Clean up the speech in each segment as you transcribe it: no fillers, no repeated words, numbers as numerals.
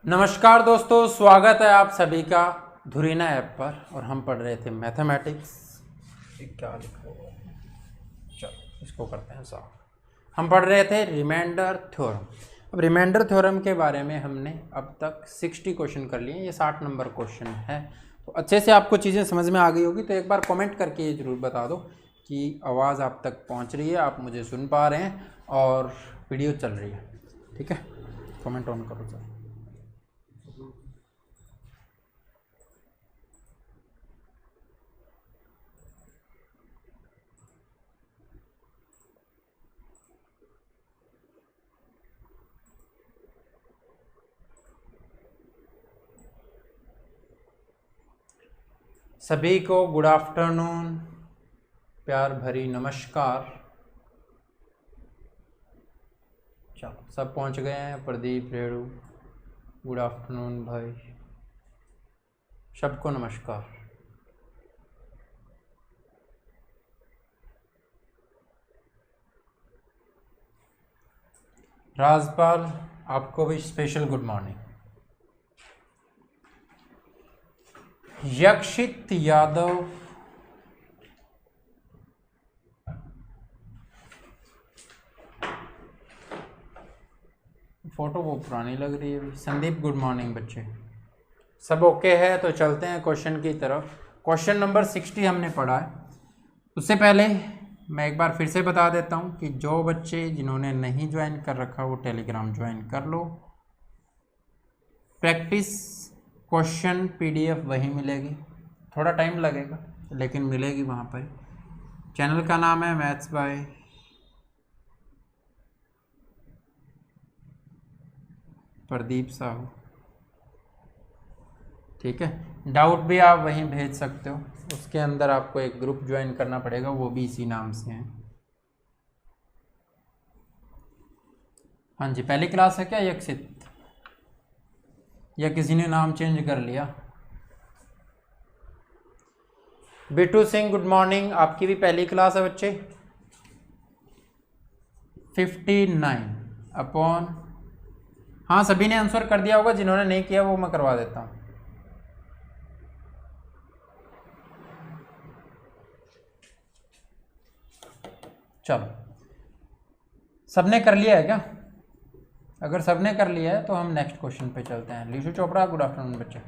नमस्कार दोस्तों, स्वागत है आप सभी का धुरीना ऐप पर। और हम पढ़ रहे थे मैथमेटिक्स। क्या लिखो, चलो इसको करते हैं साफ। हम पढ़ रहे थे रिमाइंडर थ्योरम। अब रिमाइंडर थ्योरम के बारे में हमने अब तक 60 क्वेश्चन कर लिए, ये 60 नंबर क्वेश्चन है। तो अच्छे से आपको चीज़ें समझ में आ गई होगी। तो एक बार कमेंट करके ये ज़रूर बता दो कि आवाज़ आप तक पहुंच रही है, आप मुझे सुन पा रहे हैं और वीडियो चल रही है। ठीक है, कमेंट ऑन करो सर। सभी को गुड आफ्टरनून, प्यार भरी नमस्कार। चलो सब पहुंच गए हैं। प्रदीप, रेणु, गुड आफ्टरनून भाई, सबको नमस्कार। राजपाल, आपको भी special good morning. Yakshit Yadav, photo वो पुरानी लग रही है। संदीप, गुड मॉर्निंग बच्चे। सब ओके है तो चलते हैं क्वेश्चन की तरफ। क्वेश्चन नंबर 60 हमने पढ़ा है। उससे पहले मैं एक बार फिर से बता देता हूँ कि जो बच्चे जिन्होंने नहीं ज्वाइन कर रखा वो टेलीग्राम ज्वाइन कर लो। प्रैक्टिस क्वेश्चन PDF वहीं मिलेगी, थोड़ा टाइम लगेगा लेकिन मिलेगी वहाँ पर। चैनल का नाम है मैथ्स बाय प्रदीप साहू। ठीक है, डाउट भी आप वहीं भेज सकते हो। उसके अंदर आपको एक ग्रुप ज्वाइन करना पड़ेगा, वो भी इसी नाम से है। हाँ जी, पहली क्लास है क्या यक्षित, या किसी ने नाम चेंज कर लिया? Bittu Singh, good morning. आपकी भी पहली क्लास है बच्चे। 59 अपॉन, हाँ सभी ने आंसर कर दिया होगा, जिन्होंने नहीं किया वो मैं करवा देता हूँ। चलो, सबने कर लिया है क्या? अगर सबने कर लिया है तो हम नेक्स्ट क्वेश्चन पे चलते हैं। लीशु चोपड़ा, गुड आफ्टरनून बच्चे।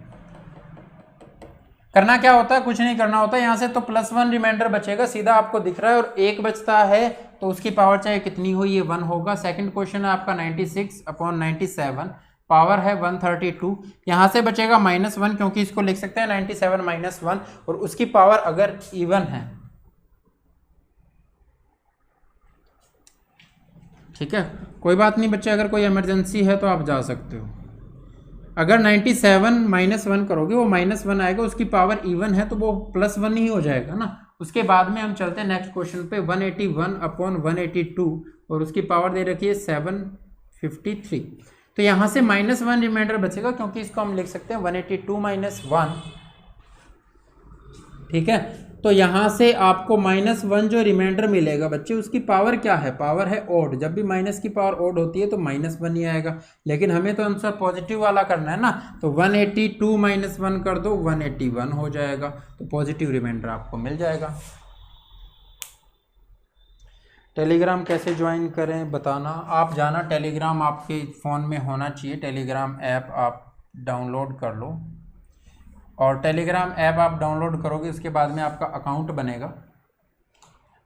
करना क्या होता है, कुछ नहीं करना होता। यहाँ से तो +1 रिमाइंडर बचेगा, सीधा आपको दिख रहा है। और एक बचता है तो उसकी पावर चाहे कितनी हो, ये 1 होगा। सेकंड क्वेश्चन है आपका 96 अपॉन 97, पावर है 132। यहाँ से बचेगा -1, क्योंकि इसको लिख सकते हैं 97 - 1, और उसकी पावर अगर इवन है। ठीक है, कोई बात नहीं बच्चे, अगर कोई इमरजेंसी है तो आप जा सकते हो। अगर 97 - 1 करोगे वो -1 आएगा, उसकी पावर इवन है तो वो +1 ही हो जाएगा ना। उसके बाद में हम चलते हैं नेक्स्ट क्वेश्चन पे। 181 अपॉन 182, और उसकी पावर दे रखी है 753। तो यहाँ से -1 रिमाइंडर बचेगा, क्योंकि इसको हम लिख सकते हैं 182 - 1। ठीक है, तो यहाँ से आपको -1 जो रिमाइंडर मिलेगा बच्चे, उसकी पावर क्या है? पावर है ओड। जब भी माइनस की पावर ओड होती है तो -1 ही आएगा, लेकिन हमें तो आंसर पॉजिटिव वाला करना है ना। तो 182 - 1 कर दो, 181 हो जाएगा। तो पॉजिटिव रिमाइंडर आपको मिल जाएगा। टेलीग्राम कैसे ज्वाइन करें बताना। आप जाना, टेलीग्राम आपके फ़ोन में होना चाहिए। टेलीग्राम ऐप आप डाउनलोड कर लो, और टेलीग्राम ऐप आप डाउनलोड करोगे, उसके बाद में आपका अकाउंट बनेगा।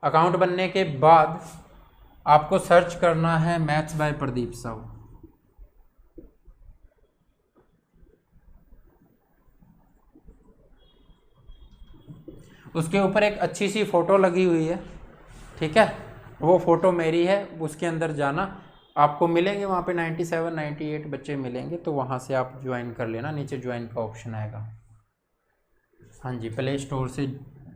अकाउंट बनने के बाद आपको सर्च करना है मैथ्स बाय प्रदीप साहू। उसके ऊपर एक अच्छी सी फ़ोटो लगी हुई है, ठीक है, वो फ़ोटो मेरी है। उसके अंदर जाना, आपको मिलेंगे वहाँ पे 97 98 बच्चे मिलेंगे, तो वहाँ से आप ज्वाइन कर लेना। नीचे ज्वाइन का ऑप्शन आएगा। हाँ जी, प्ले स्टोर से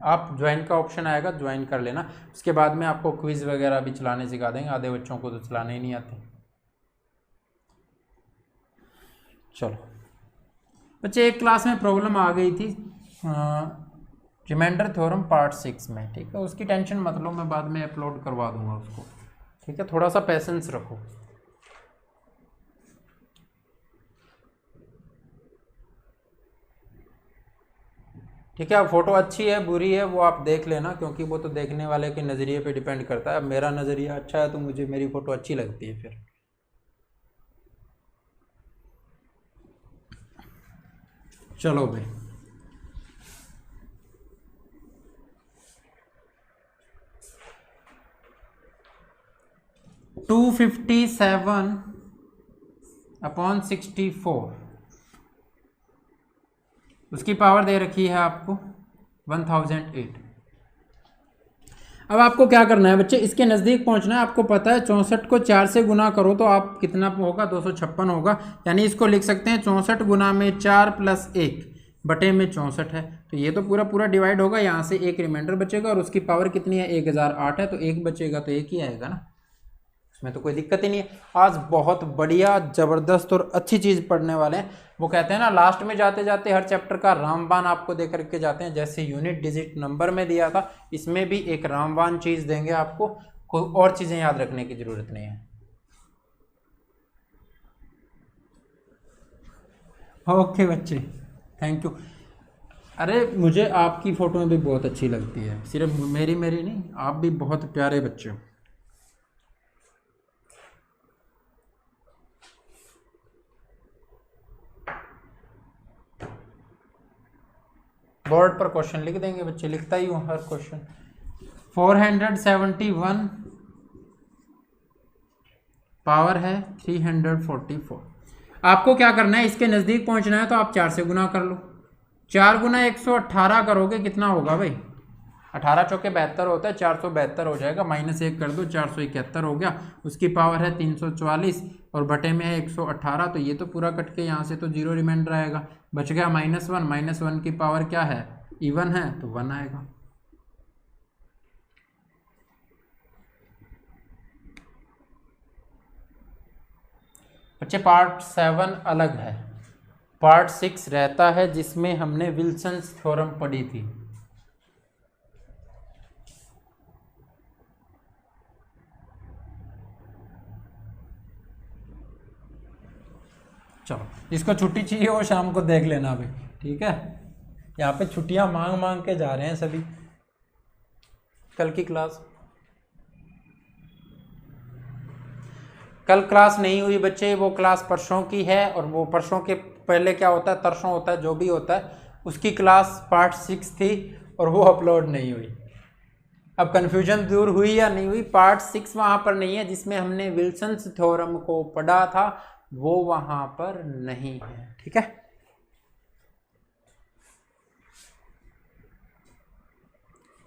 आप ज्वाइन का ऑप्शन आएगा, ज्वाइन कर लेना। उसके बाद में आपको क्विज़ वगैरह भी चलाने सिखा देंगे, आधे बच्चों को तो चलाने ही नहीं आते। चलो बच्चे, एक क्लास में प्रॉब्लम आ गई थी रिमाइंडर थ्योरम पार्ट 6 में। ठीक है, उसकी टेंशन मत लो, मैं बाद में अपलोड करवा दूंगा उसको। ठीक है, थोड़ा सा पेशेंस रखो। ठीक है। अब फोटो अच्छी है बुरी है वो आप देख लेना, क्योंकि वो तो देखने वाले के नज़रिए पे डिपेंड करता है। अब मेरा नज़रिया अच्छा है तो मुझे मेरी फ़ोटो अच्छी लगती है फिर। चलो भाई, (257/64) उसकी पावर दे रखी है आपको 1008। अब आपको क्या करना है बच्चे, इसके नज़दीक पहुंचना है। आपको पता है 64 को 4 से गुना करो तो आप कितना होगा, 256 होगा। यानी इसको लिख सकते हैं 64 गुना में 4 + 1 बटे में 64 है। तो ये तो पूरा पूरा डिवाइड होगा, यहाँ से एक रिमाइंडर बचेगा और उसकी पावर कितनी है, 1008 है। तो एक बचेगा तो एक ही आएगा ना, इसमें तो कोई दिक्कत ही नहीं है। आज बहुत बढ़िया ज़बरदस्त और अच्छी चीज़ पढ़ने वाले हैं। वो कहते हैं ना, लास्ट में जाते जाते हर चैप्टर का रामबाण आपको दे करके जाते हैं। जैसे यूनिट डिजिट नंबर में दिया था, इसमें भी एक रामबाण चीज़ देंगे आपको। कोई और चीज़ें याद रखने की ज़रूरत नहीं है। ओके बच्चे, थैंक यू। अरे मुझे आपकी फ़ोटो भी बहुत अच्छी लगती है, सिर्फ मेरी नहीं, आप भी बहुत प्यारे बच्चे हो। बोर्ड पर क्वेश्चन लिख देंगे बच्चे, लिखता ही हूँ हर क्वेश्चन। 471 पावर है 344। आपको क्या करना है, इसके नज़दीक पहुंचना है तो आप 4 से गुना कर लो। 4 गुना 118 करोगे कितना होगा भाई, 18 चौके 72 होता है, 472 हो जाएगा। -1 कर दो, 471 हो गया। उसकी पावर है 344 और बटे में है 118। तो ये तो पूरा कट के यहाँ से तो 0 रिमाइंडर आएगा, बच गया -1। -1 की पावर क्या है, इवन है तो 1 आएगा। बच्चे पार्ट 7 अलग है, पार्ट 6 रहता है जिसमें हमने विल्सन्स थ्योरम पढ़ी थी। चलो, जिसको छुट्टी चाहिए वो शाम को देख लेना अभी, ठीक है। यहाँ पे छुट्टियां मांग मांग के जा रहे हैं सभी। कल की क्लास, कल क्लास नहीं हुई बच्चे, वो क्लास परसों की है। और वो परसों के पहले क्या होता है, तरसों होता है, जो भी होता है, उसकी क्लास पार्ट 6 थी और वो अपलोड नहीं हुई। अब कन्फ्यूजन दूर हुई या नहीं हुई, पार्ट 6 वहाँ पर नहीं है जिसमें हमने विल्सन्स थ्योरम को पढ़ा था, वो वहाँ पर नहीं है, ठीक है।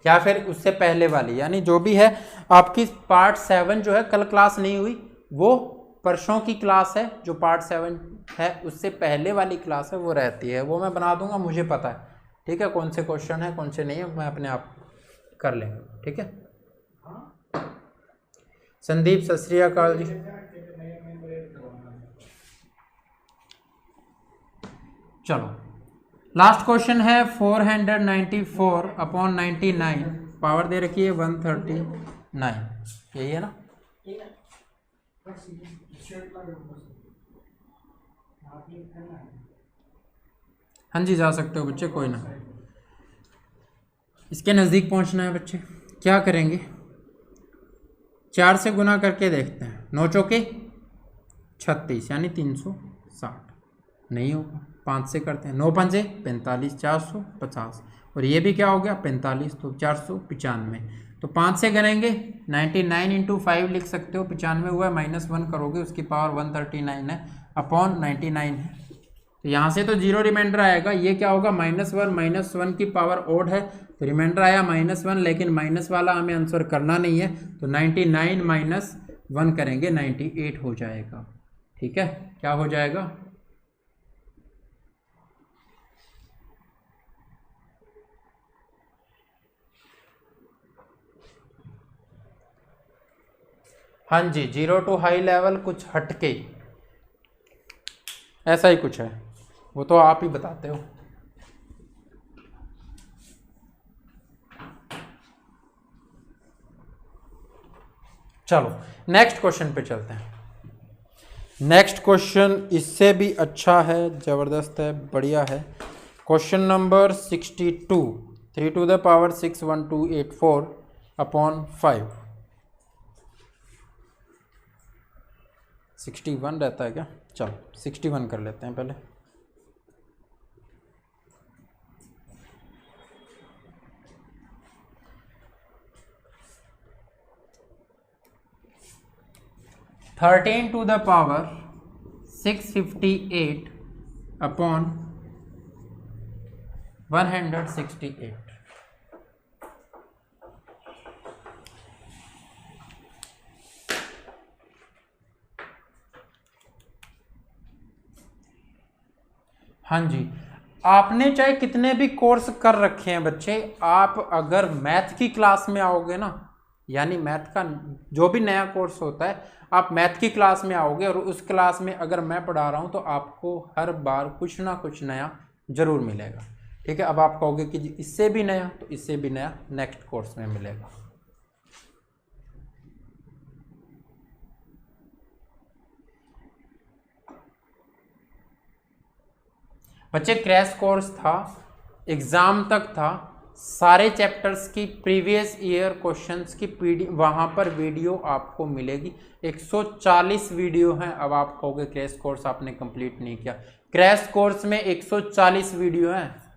या फिर उससे पहले वाली, यानी जो भी है आपकी पार्ट 7 जो है, कल क्लास नहीं हुई, वो परसों की क्लास है। जो पार्ट 7 है उससे पहले वाली क्लास है वो रहती है, वो मैं बना दूंगा, मुझे पता है, ठीक है, कौन से क्वेश्चन है कौन से नहीं है, मैं अपने आप कर लेंगे, ठीक है। संदीप सत श्री अकाल जी। चलो, लास्ट क्वेश्चन है 494/99, पावर दे रखी है 139, यही है ना। हाँ जी, जा सकते हो बच्चे, कोई ना। इसके नज़दीक पहुंचना है बच्चे, क्या करेंगे, 4 से गुना करके देखते हैं। 9 चौके 36 यानी 360, नहीं होगा। 5 से करते हैं, 9 पंजे 45, 450, और ये भी क्या हो गया 45, तो 495। तो 5 से करेंगे 99 × 5 लिख सकते हो, 95 हुआ, -1 करोगे उसकी पावर 139 है, अपॉन 99 है। तो यहाँ से तो 0 रिमाइंडर आएगा, ये क्या होगा -1, -1 की पावर ओड है तो रिमाइंडर आया -1, लेकिन माइनस वाला हमें आंसर करना नहीं है, तो 99 - 1 करेंगे 98 हो जाएगा, ठीक है। क्या हो जाएगा, हाँ जी, 0 टू हाई लेवल कुछ हटके, ऐसा ही कुछ है, वो तो आप ही बताते हो। चलो नेक्स्ट क्वेश्चन पे चलते हैं। नेक्स्ट क्वेश्चन इससे भी अच्छा है, ज़बरदस्त है, बढ़िया है। Question number 62, 3 to the power 61284 upon 5। 61 रहता है क्या? चलो 61 कर लेते हैं पहले। Thirteen to the power 658 upon 168। हाँ जी, आपने चाहे कितने भी कोर्स कर रखे हैं बच्चे, आप अगर मैथ की क्लास में आओगे ना, यानी मैथ का जो भी नया कोर्स होता है, आप मैथ की क्लास में आओगे और उस क्लास में अगर मैं पढ़ा रहा हूँ तो आपको हर बार कुछ ना कुछ नया जरूर मिलेगा। ठीक है, अब आप कहोगे कि इससे भी नया, तो इससे भी नया नेक्स्ट कोर्स में मिलेगा। बच्चे क्रैश कोर्स था, एग्जाम तक था, सारे चैप्टर्स की प्रीवियस ईयर क्वेश्चंस की पीडी वहां पर वीडियो आपको मिलेगी। 140 वीडियो हैं। अब आप कहोगे क्रैश कोर्स आपने कंप्लीट नहीं किया। क्रैश कोर्स में 140 वीडियो हैं।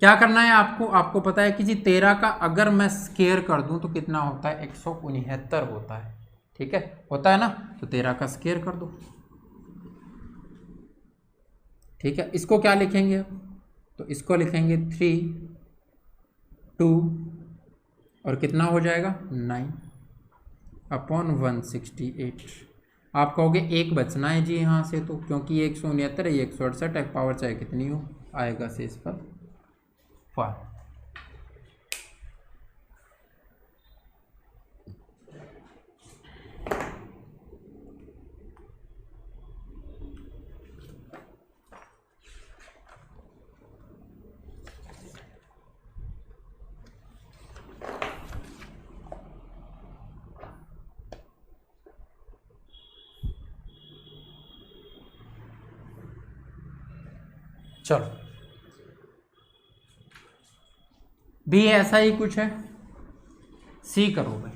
क्या करना है आपको? आपको पता है कि जी 13 का अगर मैं स्क्वायर कर दूं तो कितना होता है? 169 होता है। ठीक है, होता है ना? तो 13 का स्क्वायर कर दो। ठीक है, इसको क्या लिखेंगे? तो इसको लिखेंगे 3 2 और कितना हो जाएगा 9 अपॉन 168। आप कहोगे एक बचना है जी यहाँ से, तो क्योंकि ये 169 है, ये 168 है, पावर चाहे कितनी हो आएगा से इस पर 5। चलो भी ऐसा ही कुछ है। सी करोगे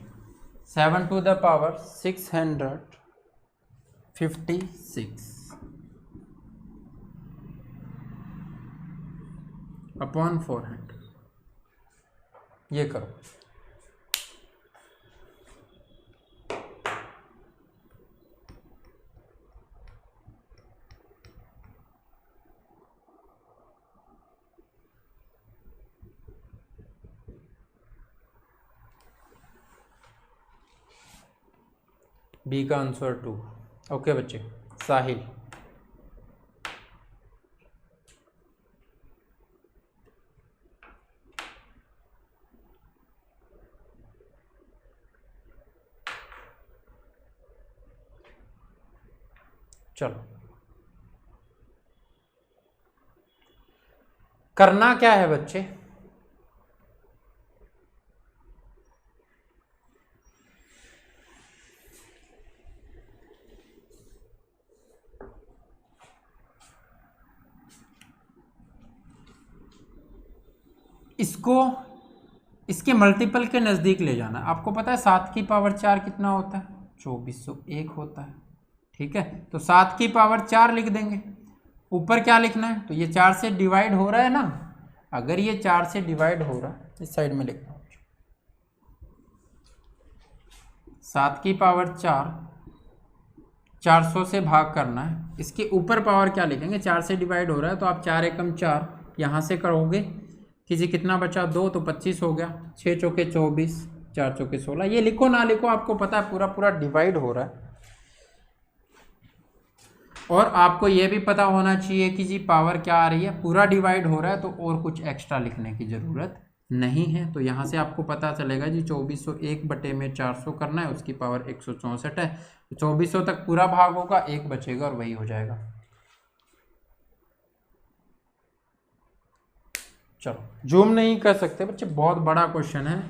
7 to the power 656 अपॉन 400। ये करो। बी का आंसर 2। ओके बच्चे, साहिल। चलो करना क्या है बच्चे? इसको इसके मल्टीपल के नज़दीक ले जाना। आपको पता है 7 की पावर 4 कितना होता है? 2401 होता है। ठीक है, तो 7 की पावर 4 लिख देंगे। ऊपर क्या लिखना है? तो ये 4 से डिवाइड हो रहा है ना, अगर ये 4 से डिवाइड हो रहा है, इस साइड में लिखना है 7 की पावर 4 400 से भाग करना है। इसके ऊपर पावर क्या लिखेंगे? 4 से डिवाइड हो रहा है तो आप 4 एकम 4 यहाँ से करोगे कि जी कितना बचा 2, तो 25 हो गया। 6 चौके 24, 4 चौके 16। ये लिखो ना लिखो, आपको पता है पूरा पूरा डिवाइड हो रहा है। और आपको ये भी पता होना चाहिए कि जी पावर क्या आ रही है, पूरा डिवाइड हो रहा है, तो और कुछ एक्स्ट्रा लिखने की ज़रूरत नहीं है। तो यहाँ से आपको पता चलेगा जी 2401 बटे में 400 करना है, उसकी पावर 164 है। 2400 तक पूरा भाग होगा, 1 बचेगा और वही हो जाएगा। चलो जूम नहीं कर सकते बच्चे, बहुत बड़ा क्वेश्चन है।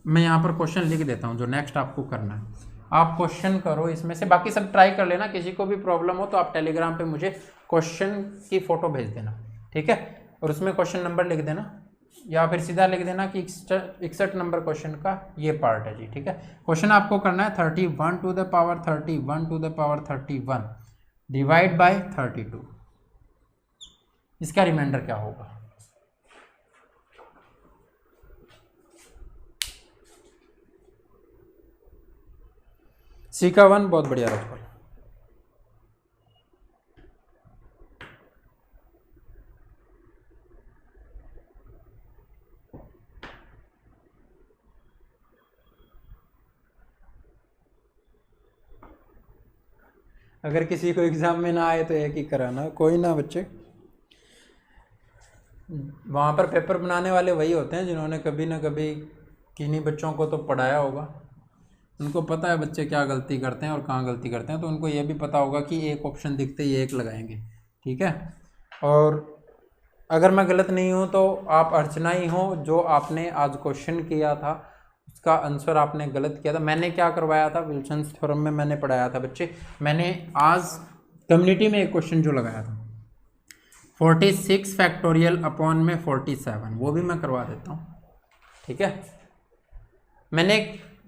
मैं यहाँ पर क्वेश्चन लिख देता हूँ जो नेक्स्ट आपको करना है। आप क्वेश्चन करो इसमें से, बाकी सब ट्राई कर लेना। किसी को भी प्रॉब्लम हो तो आप टेलीग्राम पे मुझे क्वेश्चन की फ़ोटो भेज देना, ठीक है, और उसमें क्वेश्चन नंबर लिख देना, या फिर सीधा लिख देना कि 61 नंबर क्वेश्चन का ये पार्ट है जी, ठीक है। क्वेश्चन आपको करना है 31 to the power 31 to the power 31 divide by 32, इसका रिमाइंडर क्या होगा। सी का 1 बहुत बढ़िया राजपाल। अगर किसी को एग्जाम में ना आए तो एक ही कराना, कोई ना बच्चे, वहाँ पर पेपर बनाने वाले वही होते हैं जिन्होंने कभी ना कभी किन्हीं बच्चों को तो पढ़ाया होगा, उनको पता है बच्चे क्या गलती करते हैं और कहाँ गलती करते हैं, तो उनको ये भी पता होगा कि एक ऑप्शन दिखते ही एक लगाएंगे, ठीक है। और अगर मैं गलत नहीं हूँ तो आप अर्चना ही हो जो आपने आज क्वेश्चन किया था, उसका आंसर आपने गलत किया था। मैंने क्या करवाया था, विल्सन्स थ्योरम में मैंने पढ़ाया था बच्चे, मैंने आज कम्युनिटी में एक क्वेश्चन जो लगाया था 46 फैक्टोरियल अपॉन में 47, वो भी मैं करवा देता हूँ, ठीक है। मैंने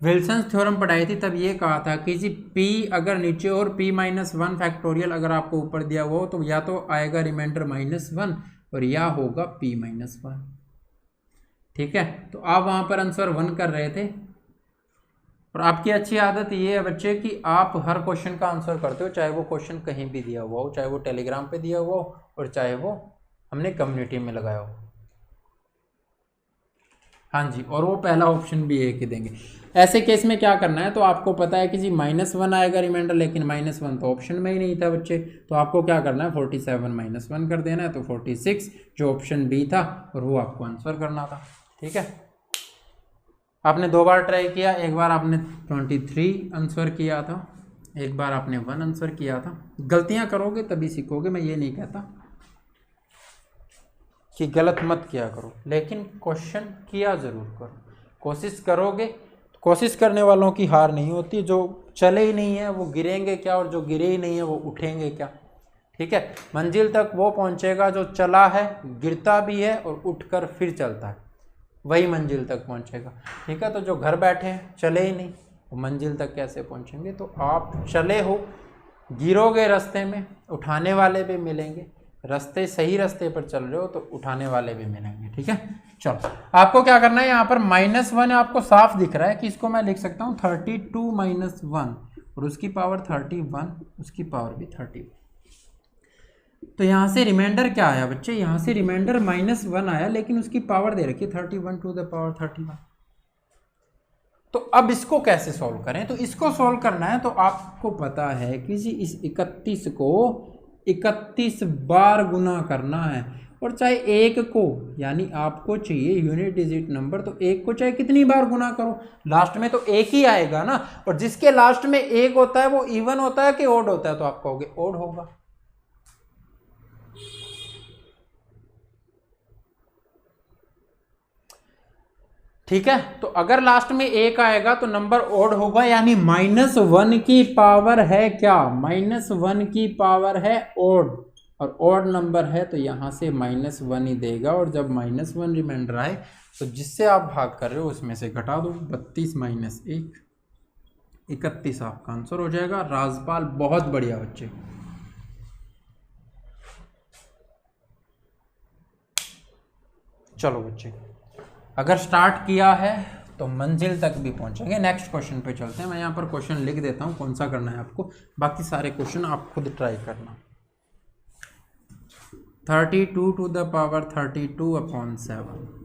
विल्सन्स थ्योरम पढ़ाई थी, तब ये कहा था कि जी p अगर नीचे और p-1 फैक्टोरियल अगर आपको ऊपर दिया हुआ हो तो या तो आएगा रिमाइंडर -1 और या होगा p-1, ठीक है। तो आप वहाँ पर आंसर 1 कर रहे थे, और आपकी अच्छी आदत ये है बच्चे कि आप हर क्वेश्चन का आंसर करते हो, चाहे वो क्वेश्चन कहीं भी दिया हुआ हो, चाहे वो टेलीग्राम पे दिया हुआ हो और चाहे वो हमने कम्युनिटी में लगाया हो। हाँ जी, और वो पहला ऑप्शन भी एक ही देंगे। ऐसे केस में क्या करना है, तो आपको पता है कि जी -1 आएगा रिमाइंडर, लेकिन -1 तो ऑप्शन में ही नहीं था बच्चे, तो आपको क्या करना है 47 -1 कर देना है, तो 46 जो ऑप्शन बी था और वो आपको आंसर करना था, ठीक है। आपने 2 बार ट्राई किया, एक बार आपने 23 आंसर किया था, एक बार आपने 1 आंसर किया था। गलतियां करोगे तभी सीखोगे, मैं ये नहीं कहता कि गलत मत किया करो, लेकिन क्वेश्चन किया जरूर करो, कोशिश करोगे। कोशिश करने वालों की हार नहीं होती, जो चले ही नहीं है वो गिरेंगे क्या, और जो गिरे ही नहीं है वो उठेंगे क्या, ठीक है। मंजिल तक वो पहुंचेगा जो चला है, गिरता भी है और उठकर फिर चलता है, वही मंजिल तक पहुंचेगा, ठीक है। तो जो घर बैठे हैं चले ही नहीं, वो मंजिल तक कैसे पहुंचेंगे। तो आप चले हो, गिरोगे रास्ते में, उठाने वाले भी मिलेंगे, रास्ते सही रास्ते पर चल रहे हो तो उठाने वाले भी मिलेंगे, ठीक है। चलो आपको क्या करना है, यहाँ पर -1 आपको साफ दिख रहा है कि इसको मैं लिख सकता हूँ 32 - 1 और उसकी पावर 31, उसकी पावर भी 31। तो यहाँ से रिमाइंडर क्या आया बच्चे, यहाँ से रिमाइंडर -1 आया, लेकिन उसकी पावर दे रखी 31 टू द पावर 31। तो अब इसको कैसे सॉल्व करें, तो इसको सॉल्व करना है तो आपको पता है कि जी इस 31 को 31 बार गुना करना है, और चाहे एक को, यानी आपको चाहिए यूनिट डिजिट नंबर, तो एक को चाहे कितनी बार गुना करो, लास्ट में तो एक ही आएगा ना, और जिसके लास्ट में एक होता है वो इवन होता है कि ओड होता है, तो आप कहोगे ओड होगा। ठीक है, तो अगर लास्ट में एक आएगा तो नंबर ओड होगा, यानी -1 की पावर है क्या, -1 की पावर है ओड, और ओड नंबर है तो यहां से -1 ही देगा, और जब -1 रिमाइंडर आए तो जिससे आप भाग कर रहे हो उसमें से घटा दो, 32 - 1 31 आपका आंसर हो जाएगा। राजपाल बहुत बढ़िया बच्चे। चलो बच्चे, अगर स्टार्ट किया है तो मंजिल तक भी पहुंचेंगे। नेक्स्ट क्वेश्चन पे चलते हैं, मैं यहाँ पर क्वेश्चन लिख देता हूँ कौन सा करना है आपको, बाकी सारे क्वेश्चन आप खुद ट्राई करना। 32 to the power 32/7,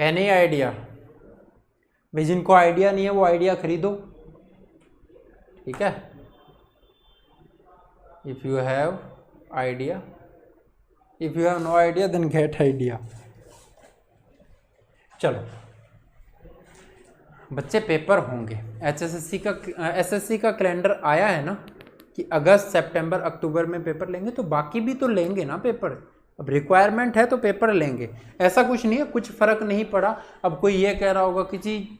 any idea? भाई जिनको आइडिया नहीं है वो आइडिया खरीदो, ठीक है। If you have idea, if you have no idea then get idea. चलो बच्चे पेपर होंगे, एसएससी का कैलेंडर आया है ना कि अगस्त सितंबर अक्टूबर में पेपर लेंगे, तो बाकी भी तो लेंगे ना पेपर। अब रिक्वायरमेंट है तो पेपर लेंगे, ऐसा कुछ नहीं है, कुछ फर्क नहीं पड़ा। अब कोई ये कह रहा होगा कि जी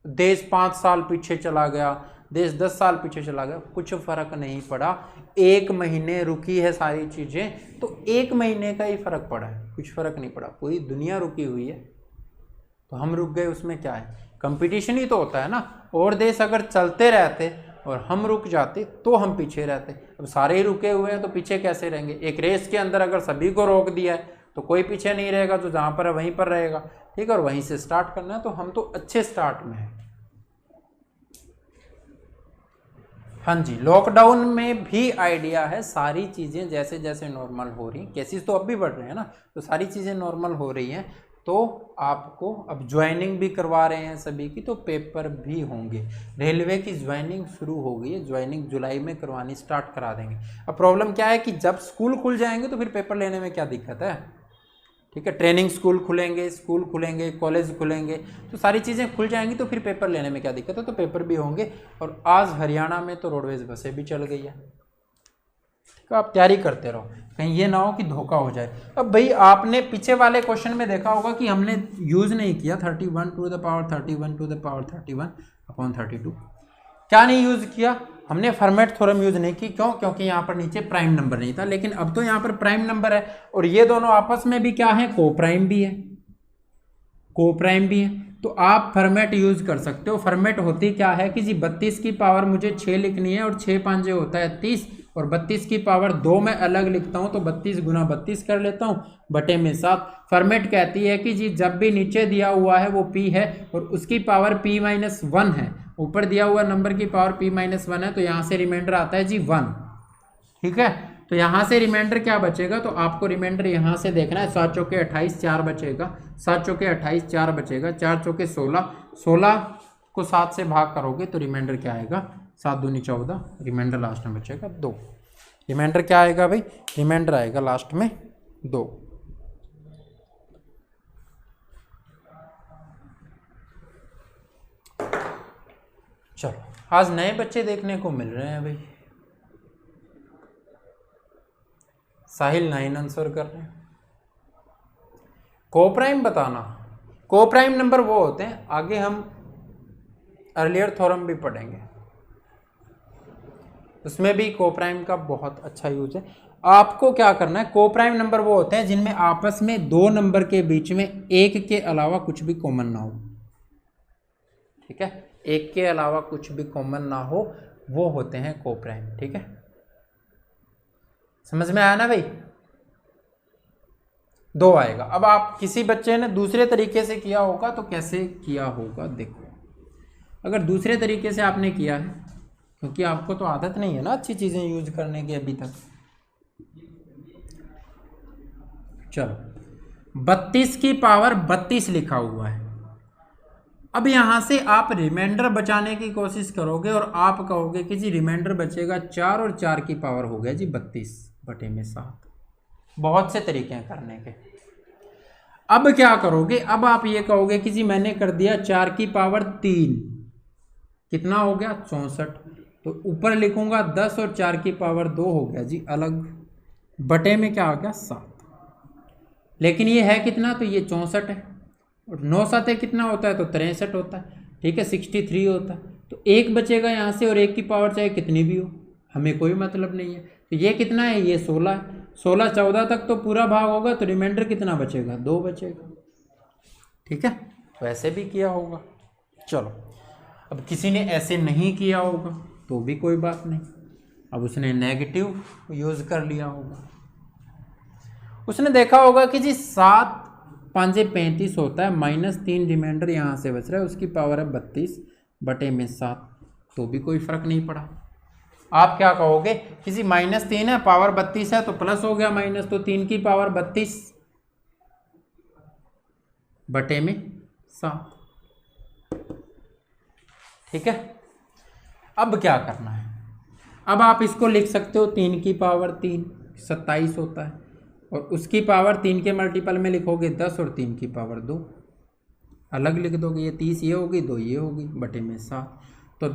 देश 5 साल पीछे चला गया, देश 10 साल पीछे चला गया, कुछ फर्क नहीं पड़ा। 1 महीने रुकी है सारी चीजें, तो 1 महीने का ही फर्क पड़ा है, कुछ फर्क नहीं पड़ा। पूरी दुनिया रुकी हुई है तो हम रुक गए, उसमें क्या है? कंपटीशन ही तो होता है ना। और देश अगर चलते रहते और हम रुक जाते तो हम पीछे रहते। अब सारे ही रुके हुए हैं तो पीछे कैसे रहेंगे? एक रेस के अंदर अगर सभी को रोक दिया है तो कोई पीछे नहीं रहेगा, जो जहाँ पर है वहीं पर रहेगा, ठीक है। और वहीं से स्टार्ट करना है, तो हम तो अच्छे स्टार्ट में हैं। हाँ जी, लॉकडाउन में भी आइडिया है, सारी चीज़ें जैसे जैसे नॉर्मल हो रही, केसेस तो अब भी बढ़ रहे हैं ना, तो सारी चीज़ें नॉर्मल हो रही हैं। तो आपको अब ज्वाइनिंग भी करवा रहे हैं सभी की, तो पेपर भी होंगे। रेलवे की ज्वाइनिंग शुरू हो गई है, ज्वाइनिंग जुलाई में करवानी स्टार्ट करा देंगे। अब प्रॉब्लम क्या है कि जब स्कूल खुल जाएंगे तो फिर पेपर लेने में क्या दिक्कत है, ठीक है। ट्रेनिंग स्कूल खुलेंगे, कॉलेज खुलेंगे, तो सारी चीज़ें खुल जाएंगी, तो फिर पेपर लेने में क्या दिक्कत है, तो पेपर भी होंगे। और आज हरियाणा में तो रोडवेज बसें भी चल गई है, तो आप तैयारी करते रहो, कहीं ये ना हो कि धोखा हो जाए। अब भाई आपने पीछे वाले क्वेश्चन में देखा होगा कि हमने यूज़ नहीं किया 31 to the power 31 to the power 31 upon 32। क्या नहीं यूज़ किया? हमने फॉर्मेट थ्योरम यूज़ नहीं की। क्यों? क्योंकि यहाँ पर नीचे प्राइम नंबर नहीं था। लेकिन अब तो यहाँ पर प्राइम नंबर है, और ये दोनों आपस में भी क्या है? को प्राइम भी है, तो आप फॉर्मेट यूज कर सकते हो। फॉर्मेट होती क्या है कि जी 32 की पावर मुझे 6 लिखनी है, और 6 5 होता है 30, और 32 की पावर 2 में अलग लिखता हूं, तो 32 गुना 32 कर लेता हूं बटे में 7। फॉर्मेट कहती है कि जी जब भी नीचे दिया हुआ है वो p है और उसकी पावर p-1 है, ऊपर दिया हुआ नंबर की पावर p-1 है, तो यहाँ से रिमाइंडर आता है जी 1, ठीक है। तो यहाँ से रिमाइंडर क्या बचेगा? तो आपको रिमाइंडर यहाँ से देखना है, 7 चौके 28, 4 बचेगा, 7 चौके 28, 4 बचेगा, 4 चौके 16, 16 को 7 से भाग करोगे तो रिमाइंडर क्या आएगा? 7 दूनी 14, रिमाइंडर लास्ट में बचेगा 2। रिमाइंडर क्या आएगा भाई? रिमाइंडर आएगा लास्ट में 2। चलो आज नए बच्चे देखने को मिल रहे हैं भाई। साहिल 9 आंसर कर रहे हैं। कोप्राइम बताना, कोप्राइम नंबर वो होते हैं, आगे हम अर्लियर थ्योरम भी पढ़ेंगे, उसमें भी कोप्राइम का बहुत अच्छा यूज है। आपको क्या करना है, कोप्राइम नंबर वो होते हैं जिनमें आपस में 2 नंबर के बीच में 1 के अलावा कुछ भी कॉमन ना हो, ठीक है। 1 के अलावा कुछ भी कॉमन ना हो, वो होते हैं कोप्राइम, ठीक है। समझ में आया ना भाई? 2 आएगा। अब आप किसी बच्चे ने दूसरे तरीके से किया होगा तो कैसे किया होगा देखो। अगर दूसरे तरीके से आपने किया है, क्योंकि आपको तो आदत नहीं है ना अच्छी चीजें यूज करने की अभी तक। चलो 32 की पावर 32 लिखा हुआ है। अब यहां से आप रिमाइंडर बचाने की कोशिश करोगे और आप कहोगे कि जी रिमाइंडर बचेगा 4 और 4 की पावर हो गया जी 32 बटे में 7। बहुत से तरीके हैं करने के। अब क्या करोगे? अब आप ये कहोगे कि जी मैंने कर दिया 4 की पावर 3, कितना हो गया? 64। तो ऊपर लिखूंगा 10 और 4 की पावर 2 हो गया जी अलग, बटे में क्या आ गया? 7। लेकिन ये है कितना? तो ये 64 है, और 9 7 कितना होता है? तो 63 होता है, ठीक है, 63 होता है। तो 1 बचेगा यहाँ से, और 1 की पावर चाहे कितनी भी हो, हमें कोई मतलब नहीं है। तो ये कितना है? ये 16 है। 16 14 तक तो पूरा भाग होगा, तो रिमाइंडर कितना बचेगा? 2 बचेगा, ठीक है। तो ऐसे भी किया होगा। चलो अब किसी ने ऐसे नहीं किया होगा तो भी कोई बात नहीं, अब उसने नेगेटिव यूज कर लिया होगा। उसने देखा होगा कि जी 7 5 35 होता है, -3 रिमाइंडर यहाँ से बच रहा है, उसकी पावर है 32 बटे में 7, तो भी कोई फर्क नहीं पड़ा। आप क्या कहोगे कि जी -3 है, पावर 32 है, तो प्लस हो गया माइनस, तो 3 की पावर 32, बटे में 7। ठीक है, अब क्या करना है, अब आप इसको लिख सकते हो 3 की पावर 3 27 होता है, और उसकी पावर 3 के मल्टीपल में लिखोगे 10 और 3 की पावर 2 अलग लिख दोगे, ये 30 ये होगी, 2 ये होगी, बटे में 7। तो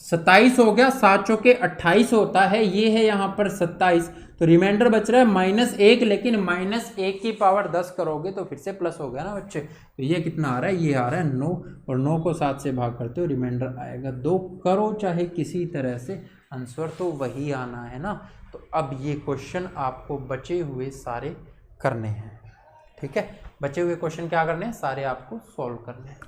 27 हो गया, 7 चौके 28 होता है, ये है यहाँ पर 27, तो रिमाइंडर बच रहा है -1, लेकिन -1 की पावर 10 करोगे तो फिर से प्लस हो गया ना बच्चे। तो ये कितना आ रहा है, ये आ रहा है 9, और 9 को 7 से भाग करते हो रिमाइंडर आएगा 2। करो चाहे किसी तरह से, आंसर तो वही आना है ना। तो अब ये क्वेश्चन आपको बचे हुए सारे करने हैं। ठीक है, बचे हुए क्वेश्चन क्या करने हैं, सारे आपको सॉल्व करने हैं।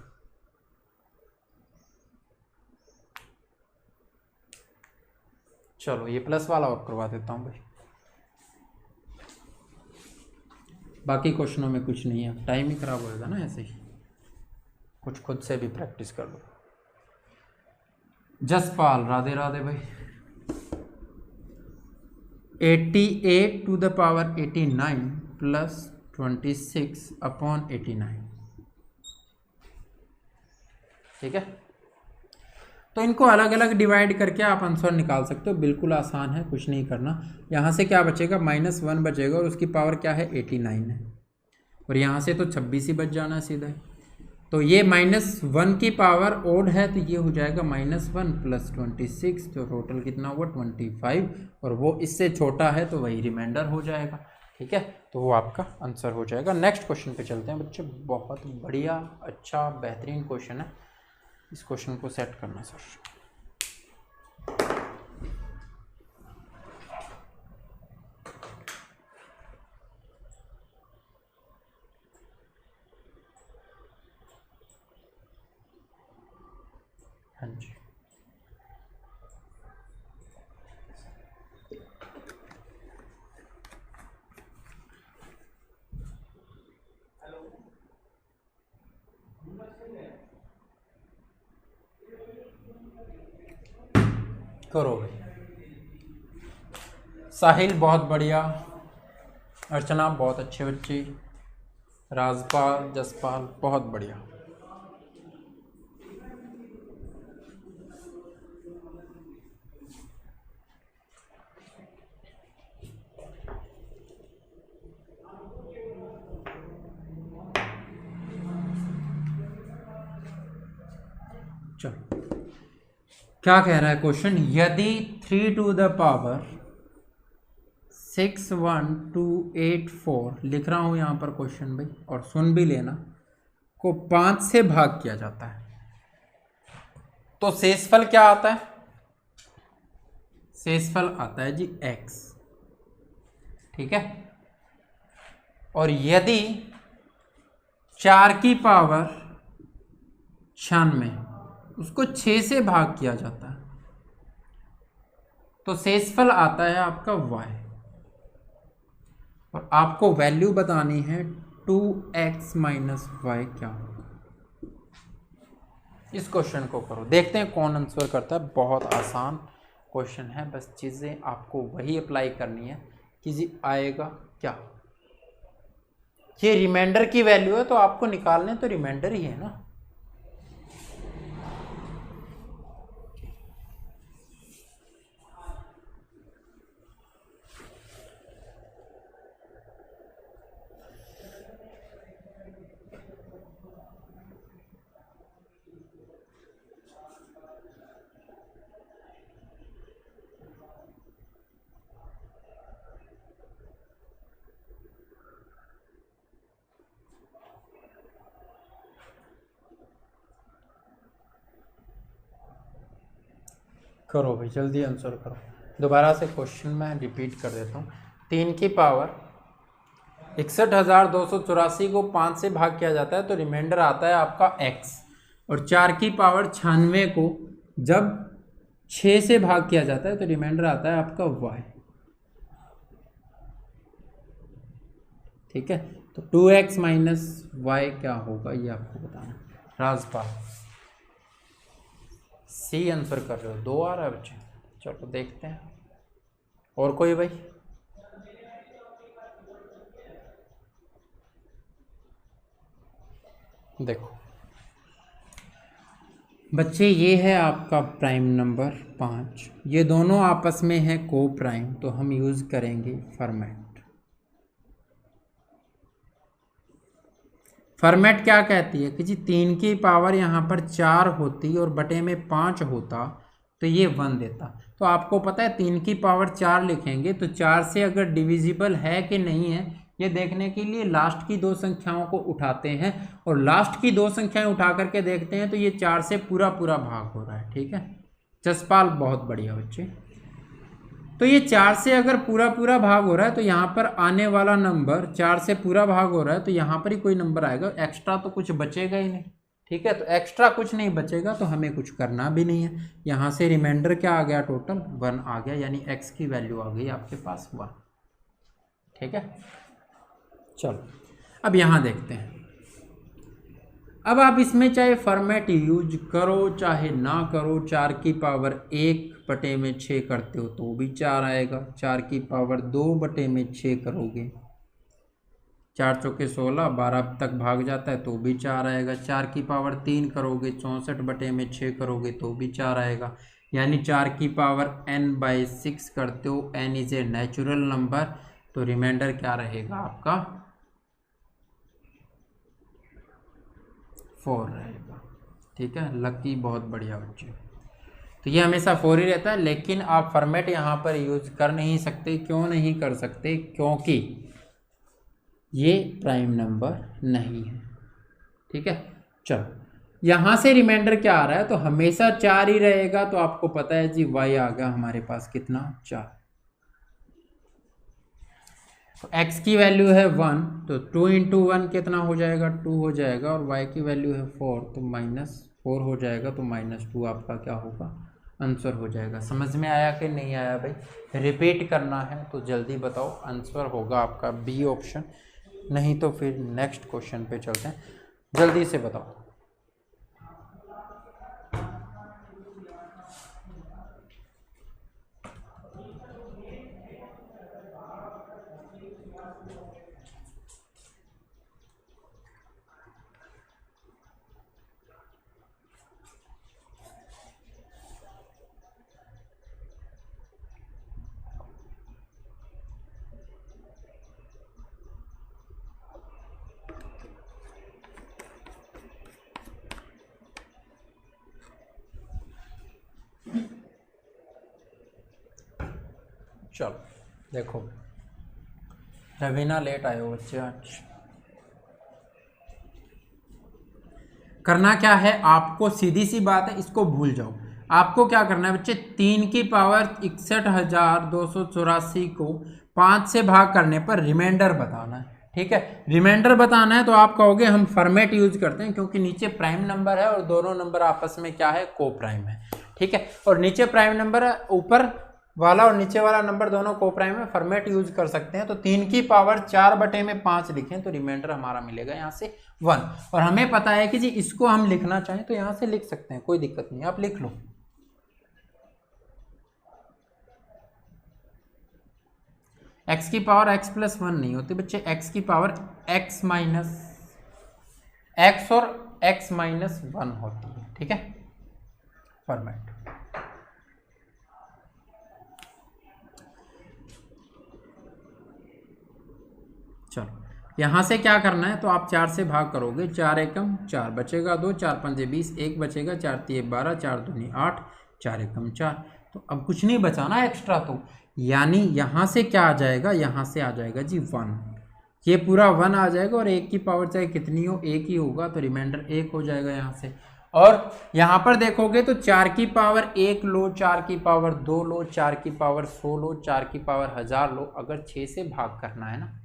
चलो ये प्लस वाला और करवा देता हूं भाई, बाकी क्वेश्चनों में कुछ नहीं है, टाइम ही खराब होएगा ना ऐसे ही, कुछ खुद से भी प्रैक्टिस कर लो। जसपाल, राधे राधे भाई। 88 to the power 89 plus 26 upon 89। ठीक है, तो इनको अलग अलग डिवाइड करके आप आंसर निकाल सकते हो, बिल्कुल आसान है, कुछ नहीं करना। यहाँ से क्या बचेगा, -1 बचेगा, और उसकी पावर क्या है 89 है, और यहाँ से तो 26 ही बच जाना है सीधा। तो ये -1 की पावर ओड है, तो ये हो जाएगा -1 प्लस 26, तो टोटल कितना हुआ 25, और वो इससे छोटा है तो वही रिमाइंडर हो जाएगा। ठीक है, तो वो आपका आंसर हो जाएगा। नेक्स्ट क्वेश्चन पे चलते हैं बच्चे, बहुत बढ़िया अच्छा बेहतरीन क्वेश्चन है, इस क्वेश्चन को सेट करना सर। हाँ जी, करो भाई। साहिल बहुत बढ़िया, अर्चना बहुत अच्छे बच्चे, राजपाल जसपाल बहुत बढ़िया। चलो क्या कह रहा है क्वेश्चन, यदि 3 टू द पावर 61284 लिख रहा हूं यहां पर क्वेश्चन भाई, और सुन भी लेना, को 5 से भाग किया जाता है तो शेषफल क्या आता है, शेषफल आता है जी x। ठीक है, और यदि 4 की पावर 96 उसको 6 से भाग किया जाता है तो शेषफल आता है आपका y, और आपको वैल्यू बतानी है 2x माइनस वाई क्या होगा। इस क्वेश्चन को करो, देखते हैं कौन आंसर करता है। बहुत आसान क्वेश्चन है, बस चीज़ें आपको वही अप्लाई करनी है कि जी आएगा क्या। ये रिमाइंडर की वैल्यू है तो आपको निकालने तो रिमाइंडर ही है ना। करो भाई जल्दी आंसर करो। दोबारा से क्वेश्चन मैं रिपीट कर देता हूँ। 3 की पावर 61,284 को 5 से भाग किया जाता है तो रिमाइंडर आता है आपका x, और 4 की पावर 96 को जब 6 से भाग किया जाता है तो रिमाइंडर आता है आपका y। ठीक है, तो 2x माइनस वाई क्या होगा ये आपको बताना। राजपाल सी आंसर कर रहे हो, 2 आ रहा है बच्चे। चलो देखते हैं, और कोई भाई। देखो बच्चे, ये है आपका प्राइम नंबर 5, ये दोनों आपस में है को प्राइम, तो हम यूज़ करेंगे फॉर्मेट। फॉर्मेट क्या कहती है कि जी 3 की पावर यहाँ पर 4 होती और बटे में 5 होता तो ये 1 देता। तो आपको पता है 3 की पावर 4 लिखेंगे तो 4 से अगर डिविजिबल है कि नहीं है ये देखने के लिए लास्ट की 2 संख्याओं को उठाते हैं, और लास्ट की 2 संख्याएं उठा करके देखते हैं तो ये 4 से पूरा पूरा भाग हो रहा है। ठीक है जसपाल, बहुत बढ़िया बच्चे। तो ये 4 से अगर पूरा पूरा भाग हो रहा है तो यहाँ पर आने वाला नंबर 4 से पूरा भाग हो रहा है तो यहाँ पर ही कोई नंबर आएगा, एक्स्ट्रा तो कुछ बचेगा ही नहीं। ठीक है तो एक्स्ट्रा कुछ नहीं बचेगा तो हमें कुछ करना भी नहीं है। यहाँ से रिमाइंडर क्या आ गया, टोटल 1 आ गया, यानी x की वैल्यू आ गई आपके पास 1। ठीक है चलो अब यहाँ देखते हैं। अब आप इसमें चाहे फॉर्मेट यूज करो चाहे ना करो, 4 की पावर 1 बटे में 6 करते हो तो भी 4 आएगा, 4 की पावर 2 बटे में 6 करोगे, 4 चौके 16, 12 तक भाग जाता है तो भी 4 आएगा, 4 की पावर 3 करोगे, 64 बटे में 6 करोगे तो भी 4 आएगा, यानी 4 की पावर n/6 करते हो, n is a natural number, तो रिमाइंडर क्या रहेगा आपका 4 रहेगा। ठीक है लकी, बहुत बढ़िया बच्चे। तो ये हमेशा 4 ही रहता है, लेकिन आप फॉर्मेट यहाँ पर यूज कर नहीं सकते। क्यों नहीं कर सकते? क्योंकि ये प्राइम नंबर नहीं है। ठीक है चलो यहाँ से रिमाइंडर क्या आ रहा है, तो हमेशा 4 ही रहेगा, तो आपको पता है जी y आ गया हमारे पास कितना 4। तो x की वैल्यू है 1 तो 2 इंटू 1 कितना हो जाएगा 2 हो जाएगा, और y की वैल्यू है 4 तो -4 हो जाएगा, तो -2 आपका क्या होगा आंसर हो जाएगा। समझ में आया कि नहीं आया भाई? रिपीट करना है तो जल्दी बताओ, आंसर होगा आपका बी ऑप्शन, नहीं तो फिर नेक्स्ट क्वेश्चन पे चलते हैं, जल्दी से बताओ। चलो देखो, रवीना लेट आए हो बच्चे आज। करना क्या है आपको, सीधी सी बात है, इसको भूल जाओ। आपको क्या करना है बच्चे, 3 की पावर 61,284 को 5 से भाग करने पर रिमाइंडर बताना है। ठीक है रिमाइंडर बताना है तो आप कहोगे हम फॉर्मेट यूज करते हैं, क्योंकि नीचे प्राइम नंबर है और दोनों नंबर आपस में क्या है को प्राइम है। ठीक है और नीचे प्राइम नंबर है, ऊपर वाला और नीचे वाला नंबर दोनों को प्राइम में, फॉर्मेट यूज कर सकते हैं। तो 3 की पावर 4 बटे में 5 लिखें तो रिमाइंडर हमारा मिलेगा यहाँ से 1, और हमें पता है कि जी इसको हम लिखना चाहें तो यहाँ से लिख सकते हैं, कोई दिक्कत नहीं, आप लिख लो। x की पावर x + 1 नहीं होती बच्चे, x की पावर x और x - 1 होती है। ठीक है फॉर्मेट। चलो यहाँ से क्या करना है, तो आप 4 से भाग करोगे, 4 एकम 4 बचेगा 2, 4 पंजे 20, 1 बचेगा, 4 तिये 12, 4 दूनी 8, 4 एकम 4। तो अब कुछ नहीं बचाना एक्स्ट्रा, तो यानी यहाँ से क्या आ जाएगा, यहाँ से आ जाएगा जी 1, ये पूरा 1 आ जाएगा, और 1 की पावर चाहे कितनी हो 1 ही होगा, तो रिमाइंडर 1 हो जाएगा यहाँ से। और यहाँ पर देखोगे तो 4 की पावर 1 लो, 4 की पावर 2 लो, 4 की पावर 100 लो, 4 की पावर 1000 लो, अगर 6 से भाग करना है ना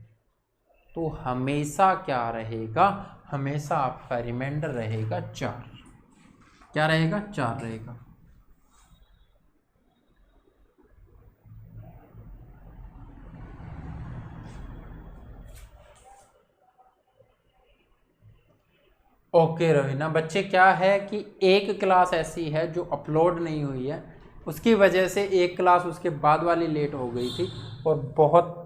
तो हमेशा क्या रहेगा, हमेशा आपका रिमाइंडर रहेगा 4। क्या रहेगा 4 रहेगा। ओके रवीना, बच्चे क्या है कि एक क्लास ऐसी है जो अपलोड नहीं हुई है, उसकी वजह से एक क्लास उसके बाद वाली लेट हो गई थी और बहुत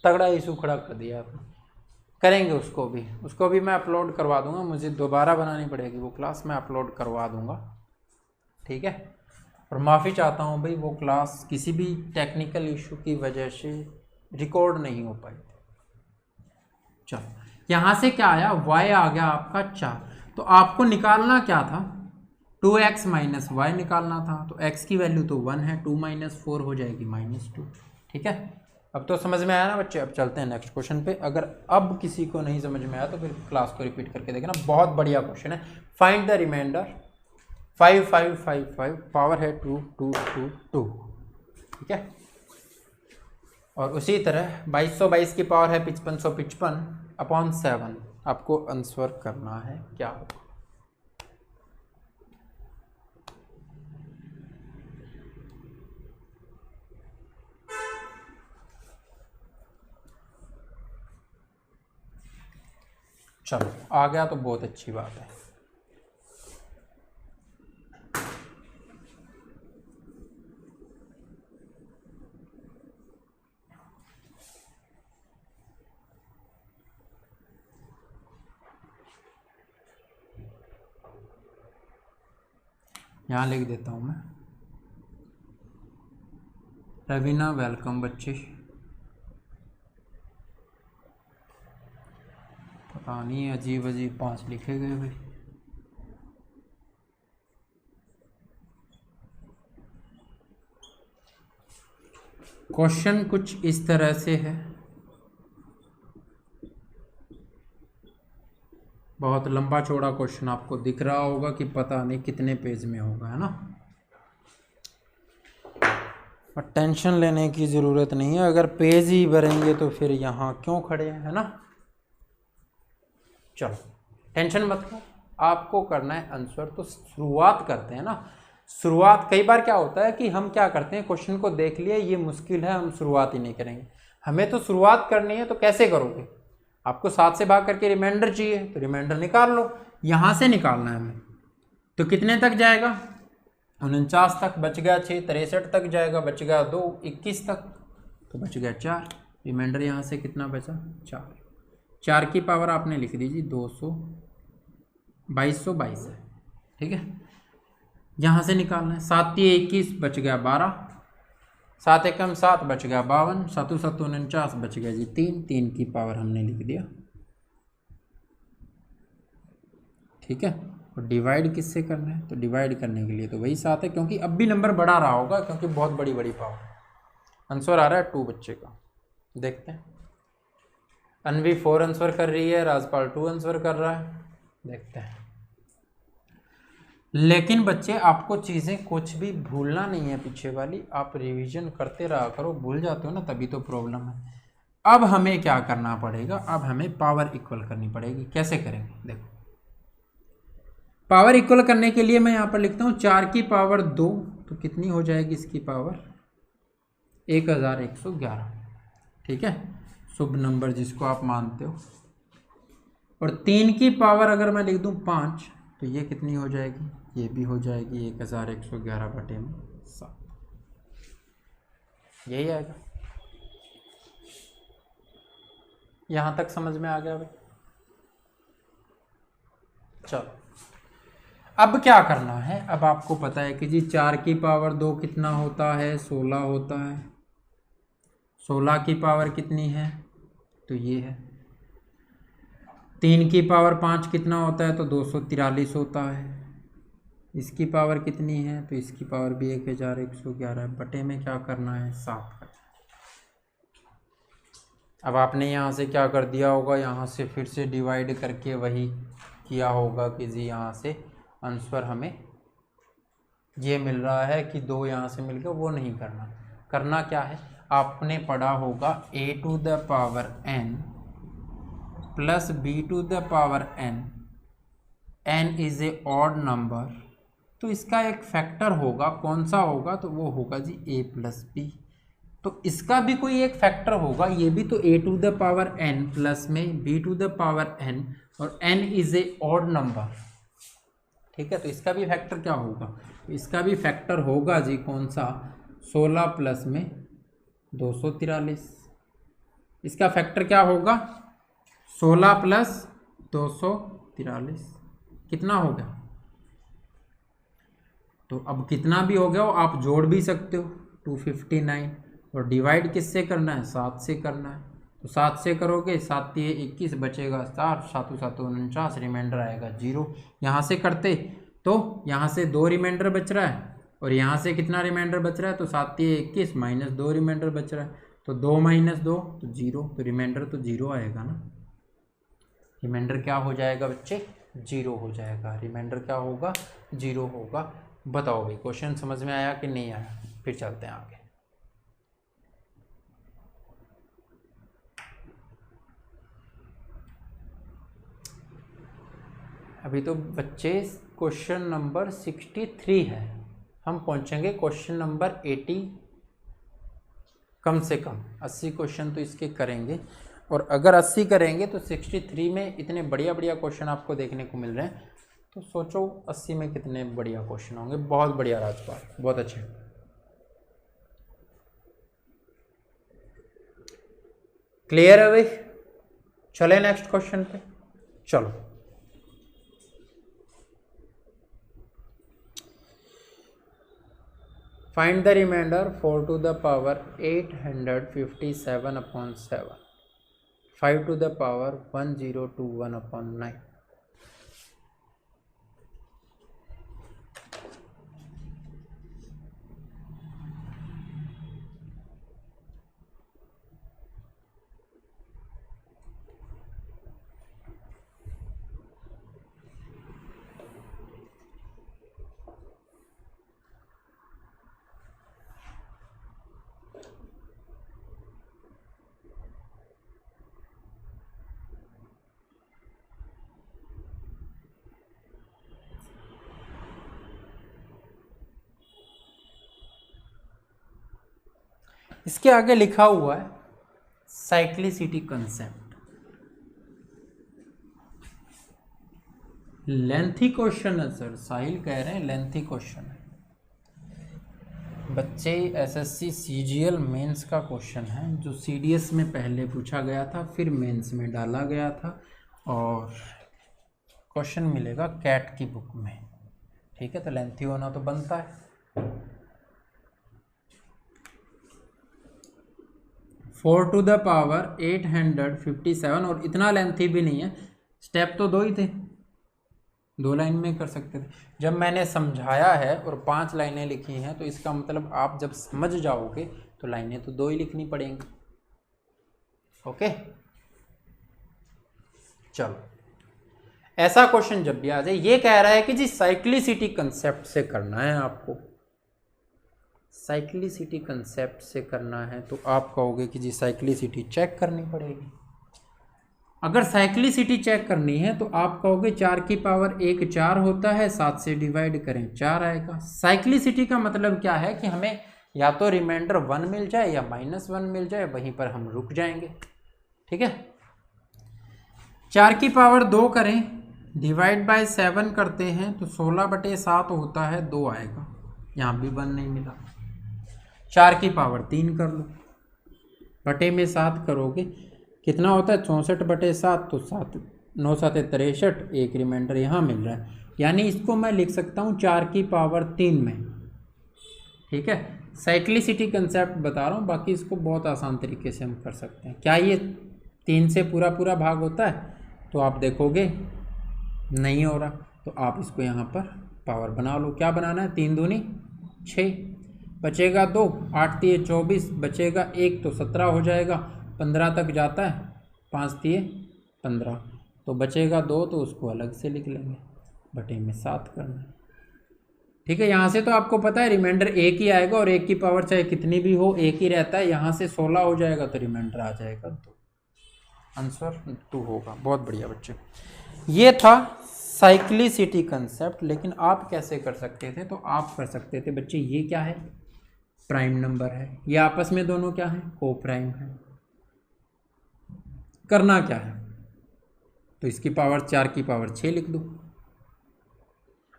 तगड़ा इशू खड़ा कर दिया आपने। करेंगे उसको भी मैं अपलोड करवा दूंगा। मुझे दोबारा बनानी पड़ेगी वो क्लास, मैं अपलोड करवा दूंगा, ठीक है। और माफ़ी चाहता हूँ भाई, वो क्लास किसी भी टेक्निकल इशू की वजह से रिकॉर्ड नहीं हो पाई। चलो यहाँ से क्या आया, y आ गया आपका 4। तो आपको निकालना क्या था, 2x माइनस वाई निकालना था। तो x की वैल्यू तो 1 है, 2 माइनस 4 हो जाएगी -2, ठीक है। अब तो समझ में आया ना बच्चे। अब चलते हैं नेक्स्ट क्वेश्चन पे। अगर अब किसी को नहीं समझ में आया तो फिर क्लास को रिपीट करके देखना, बहुत बढ़िया क्वेश्चन है। फाइंड द रिमाइंडर 5 5 5 5, पावर है 2 2 2 2, ठीक है। और उसी तरह 2222 की पावर है 5555 अपॉन 7। आपको आंसर करना है क्या होगा। चलो आ गया तो बहुत अच्छी बात है। यहाँ लिख देता हूँ मैं, रवीना वेलकम बच्चे। पता नहीं अजीब अजीब 5 लिखे गए भाई। क्वेश्चन कुछ इस तरह से है, बहुत लंबा चौड़ा क्वेश्चन आपको दिख रहा होगा कि पता नहीं कितने पेज में होगा, है ना। और टेंशन लेने की ज़रूरत नहीं है, अगर पेज ही भरेंगे तो फिर यहाँ क्यों खड़े हैं, है ना। चलो टेंशन मत लो, आपको करना है आंसर। तो शुरुआत करते हैं ना। शुरुआत कई बार क्या होता है कि हम क्या करते हैं, क्वेश्चन को देख लिए ये मुश्किल है, हम शुरुआत ही नहीं करेंगे। हमें तो शुरुआत करनी है, तो कैसे करोगे। आपको 7 से भाग करके रिमाइंडर चाहिए, तो रिमाइंडर निकाल लो। यहाँ से निकालना है हमें, तो कितने तक जाएगा, 49 तक, बच गया 6, 63 तक जाएगा, बच गया 2, 21 तक, तो बच गया 4। रिमाइंडर यहाँ से कितना बचा, 4 की पावर आपने लिख दीजिए 2222 है, ठीक है। यहाँ से निकालना है, 7 × 21 बच गया 12, 7 × 7 बच गया 52, 7 7 49 बच गया जी 3 की पावर हमने लिख दिया, ठीक है। और डिवाइड किससे करना है, तो डिवाइड करने के लिए तो वही 7 है, क्योंकि अब भी नंबर बढ़ा रहा होगा, क्योंकि बहुत बड़ी बड़ी पावर। आंसर आ रहा है 2 बच्चे का, देखते हैं। अनवी 4 आंसर कर रही है, राजपाल 2 आंसर कर रहा है, देखते हैं। लेकिन बच्चे आपको चीज़ें कुछ भी भूलना नहीं है, पीछे वाली आप रिवीजन करते रहा करो। भूल जाते हो ना, तभी तो प्रॉब्लम है। अब हमें क्या करना पड़ेगा, अब हमें पावर इक्वल करनी पड़ेगी। कैसे करेंगे, देखो। पावर इक्वल करने के लिए मैं यहाँ पर लिखता हूँ 4 की पावर 2, तो कितनी हो जाएगी इसकी पावर, 1111, ठीक है, शुभ नंबर जिसको आप मानते हो। और 3 की पावर अगर मैं लिख दूँ 5, तो ये कितनी हो जाएगी, ये भी हो जाएगी 1111/7, यही आएगा। यहाँ तक समझ में आ गया भाई। चलो अब क्या करना है, अब आपको पता है कि जी 4 की पावर 2 कितना होता है, 16 होता है। 16 की पावर कितनी है, तो ये है। 3 की पावर 5 कितना होता है, तो 243 होता है। इसकी पावर कितनी है, तो इसकी पावर भी 1111, बटे में क्या करना है, 7 करना है। अब आपने यहाँ से क्या कर दिया होगा, यहाँ से फिर से डिवाइड करके वही किया होगा कि जी यहाँ से आंसर हमें ये मिल रहा है कि 2 यहाँ से मिल गया, वो नहीं करना। करना क्या है, आपने पढ़ा होगा a⁴n plus b⁴n, n is a odd number, तो इसका एक फैक्टर होगा, कौन सा होगा, तो वो होगा जी a + b। तो इसका भी कोई एक फैक्टर होगा, ये भी तो a⁴n प्लस में b⁴n, और n is a odd number, ठीक है। तो इसका भी फैक्टर क्या होगा, इसका भी फैक्टर होगा जी कौन सा, 16 प्लस में 243। इसका फैक्टर क्या होगा, 16 प्लस 243 कितना हो गया? तो अब कितना भी हो गया हो आप जोड़ भी सकते हो, 259, और डिवाइड किससे करना है? 7 से करना है। तो 7 से करोगे, 7 तिये 21, बचेगा 4, 7 7 49, रिमाइंडर आएगा 0। यहाँ से करते तो यहाँ से 2 रिमाइंडर बच रहा है, और यहाँ से कितना रिमाइंडर बच रहा है? तो 7 तिये 21 माइनस 2 रिमाइंडर बच रहा है, तो 2 माइनस 2 तो 0, तो रिमाइंडर तो 0 आएगा ना। रिमाइंडर क्या हो जाएगा बच्चे? 0 हो जाएगा। रिमाइंडर क्या होगा? 0 होगा। बताओ भाई, क्वेश्चन समझ में आया कि नहीं आया? फिर चलते हैं आगे। अभी तो बच्चे क्वेश्चन नंबर 63 है, हम पहुंचेंगे क्वेश्चन नंबर 80, कम से कम 80 क्वेश्चन तो इसके करेंगे। और अगर 80 करेंगे तो 63 में इतने बढ़िया बढ़िया क्वेश्चन आपको देखने को मिल रहे हैं, तो सोचो 80 में कितने बढ़िया क्वेश्चन होंगे। बहुत बढ़िया राजपाल, बहुत अच्छे। क्लियर है भाई? चले नेक्स्ट क्वेश्चन पे। चलो, find the remainder 4 to the power 857/7, 5 to the power 1021/9। इसके आगे लिखा हुआ है साइक्लिसिटी कंसेप्ट। लेंथी क्वेश्चन है सर, साहिल कह रहे हैं लेंथी क्वेश्चन है। बच्चे एसएससी सीजीएल मेंस का क्वेश्चन है, जो सीडीएस में पहले पूछा गया था, फिर मेंस में डाला गया था, और क्वेश्चन मिलेगा कैट की बुक में। ठीक है, तो लेंथी होना तो बनता है। 4 to the power 857, और इतना लेंथी भी नहीं है, स्टेप तो 2 ही थे, 2 लाइन में कर सकते थे। जब मैंने समझाया है और 5 लाइनें लिखी हैं, तो इसका मतलब आप जब समझ जाओगे तो लाइनें तो 2 ही लिखनी पड़ेंगी। ओके, चलो, ऐसा क्वेश्चन जब भी आ जाए, ये कह रहा है कि जी साइक्लिसिटी कंसेप्ट से करना है आपको, साइक्लिसिटी कंसेप्ट से करना है, तो आप कहोगे कि जी साइक्लिसिटी चेक करनी पड़ेगी। अगर साइक्लिसिटी चेक करनी है तो आप कहोगे 4 की पावर 1 4 होता है, 7 से डिवाइड करें 4 आएगा। साइक्लिसिटी का मतलब क्या है कि हमें या तो रिमाइंडर 1 मिल जाए या -1 मिल जाए, वहीं पर हम रुक जाएंगे। ठीक है, 4 की पावर 2 करें, डिवाइड बाय 7 करते हैं तो 16/7 होता है, 2 आएगा। यहाँ भी 1 नहीं मिला। 4 की पावर 3 कर लो, बटे में 7 करोगे, कितना होता है? 64/7, तो 7 9 7 63, एक रिमाइंडर यहाँ मिल रहा है, यानी इसको मैं लिख सकता हूँ 4 की पावर 3 में। ठीक है, साइक्लिसिटी कंसेप्ट बता रहा हूँ, बाकी इसको बहुत आसान तरीके से हम कर सकते हैं। क्या ये 3 से पूरा पूरा भाग होता है? तो आप देखोगे नहीं हो रहा, तो आप इसको यहाँ पर पावर बना लो। क्या बनाना है? 3 दूनी 6, बचेगा 2, 8 तिये 24, बचेगा 1 तो 17 हो जाएगा, 15 तक जाता है, 5 तिये 15, तो बचेगा 2, तो उसको अलग से लिख लेंगे, बटे में 7 करना है। ठीक है, यहाँ से तो आपको पता है रिमाइंडर 1 ही आएगा, और 1 की पावर चाहे कितनी भी हो 1 ही रहता है। यहाँ से 16 हो जाएगा तो रिमाइंडर आ जाएगा 2, आंसर 2 होगा। बहुत बढ़िया बच्चे, ये था साइक्लिसिटी कंसेप्ट। लेकिन आप कैसे कर सकते थे? तो आप कर सकते थे बच्चे, ये क्या है? प्राइम नंबर है, ये आपस में दोनों क्या है? को प्राइम है। करना क्या है? तो इसकी पावर 4 की पावर 6 लिख दो।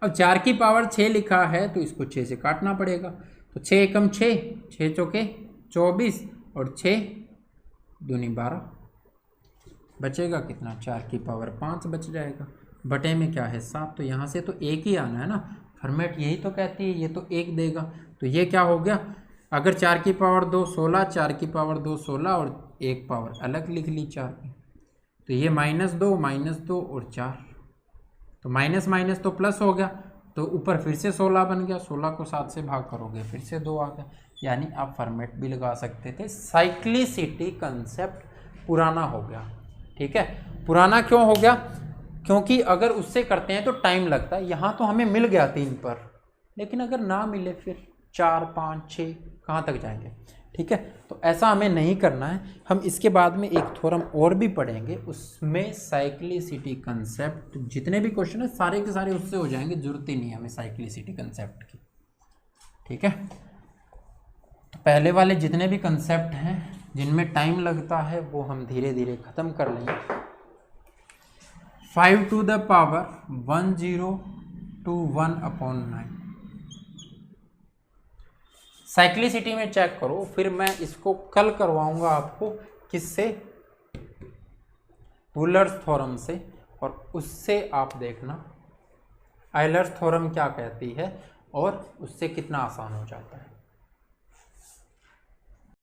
अब 4 की पावर 6 लिखा है तो इसको 6 से काटना पड़ेगा, तो 6 एकम 6, 6 चौके 24, और 6 दूनी 12, बचेगा कितना, 4 की पावर 5 बच जाएगा। बटे में क्या है 7, तो यहाँ से तो 1 ही आना है ना, फॉर्मेट यही तो कहती है, ये तो 1 देगा। तो ये क्या हो गया, अगर 4 की पावर 2 16, 4 की पावर 2 16 और 1 पावर अलग लिख ली 4 की, तो ये -2 और 4, तो माइनस माइनस तो प्लस हो गया, तो ऊपर फिर से 16 बन गया, 16 को 7 से भाग करोगे फिर से 2 आ गया। यानी आप फॉर्मेट भी लगा सकते थे। साइक्लिसिटी कंसेप्ट पुराना हो गया, ठीक है। पुराना क्यों हो गया, क्योंकि अगर उससे करते हैं तो टाइम लगता है। यहाँ तो हमें मिल गया 3 पर, लेकिन अगर ना मिले फिर 4 5 6 कहाँ तक जाएंगे, ठीक है। तो ऐसा हमें नहीं करना है। हम इसके बाद में एक थ्योरम और भी पढ़ेंगे, उसमें साइक्लिसिटी कंसेप्ट जितने भी क्वेश्चन है सारे के सारे उससे हो जाएंगे, जरूरत ही नहीं है हमें साइक्लिसिटी कंसेप्ट की, ठीक है। तो पहले वाले जितने भी कंसेप्ट हैं जिनमें टाइम लगता है वो हम धीरे धीरे ख़त्म कर लेंगे। 5 to the power 1021/9 साइक्लिसिटी में चेक करो, फिर मैं इसको कल करवाऊंगा आपको किससे, वुलर्स थ्योरम से, और उससे आप देखना आयलर्स थ्योरम क्या कहती है और उससे कितना आसान हो जाता है।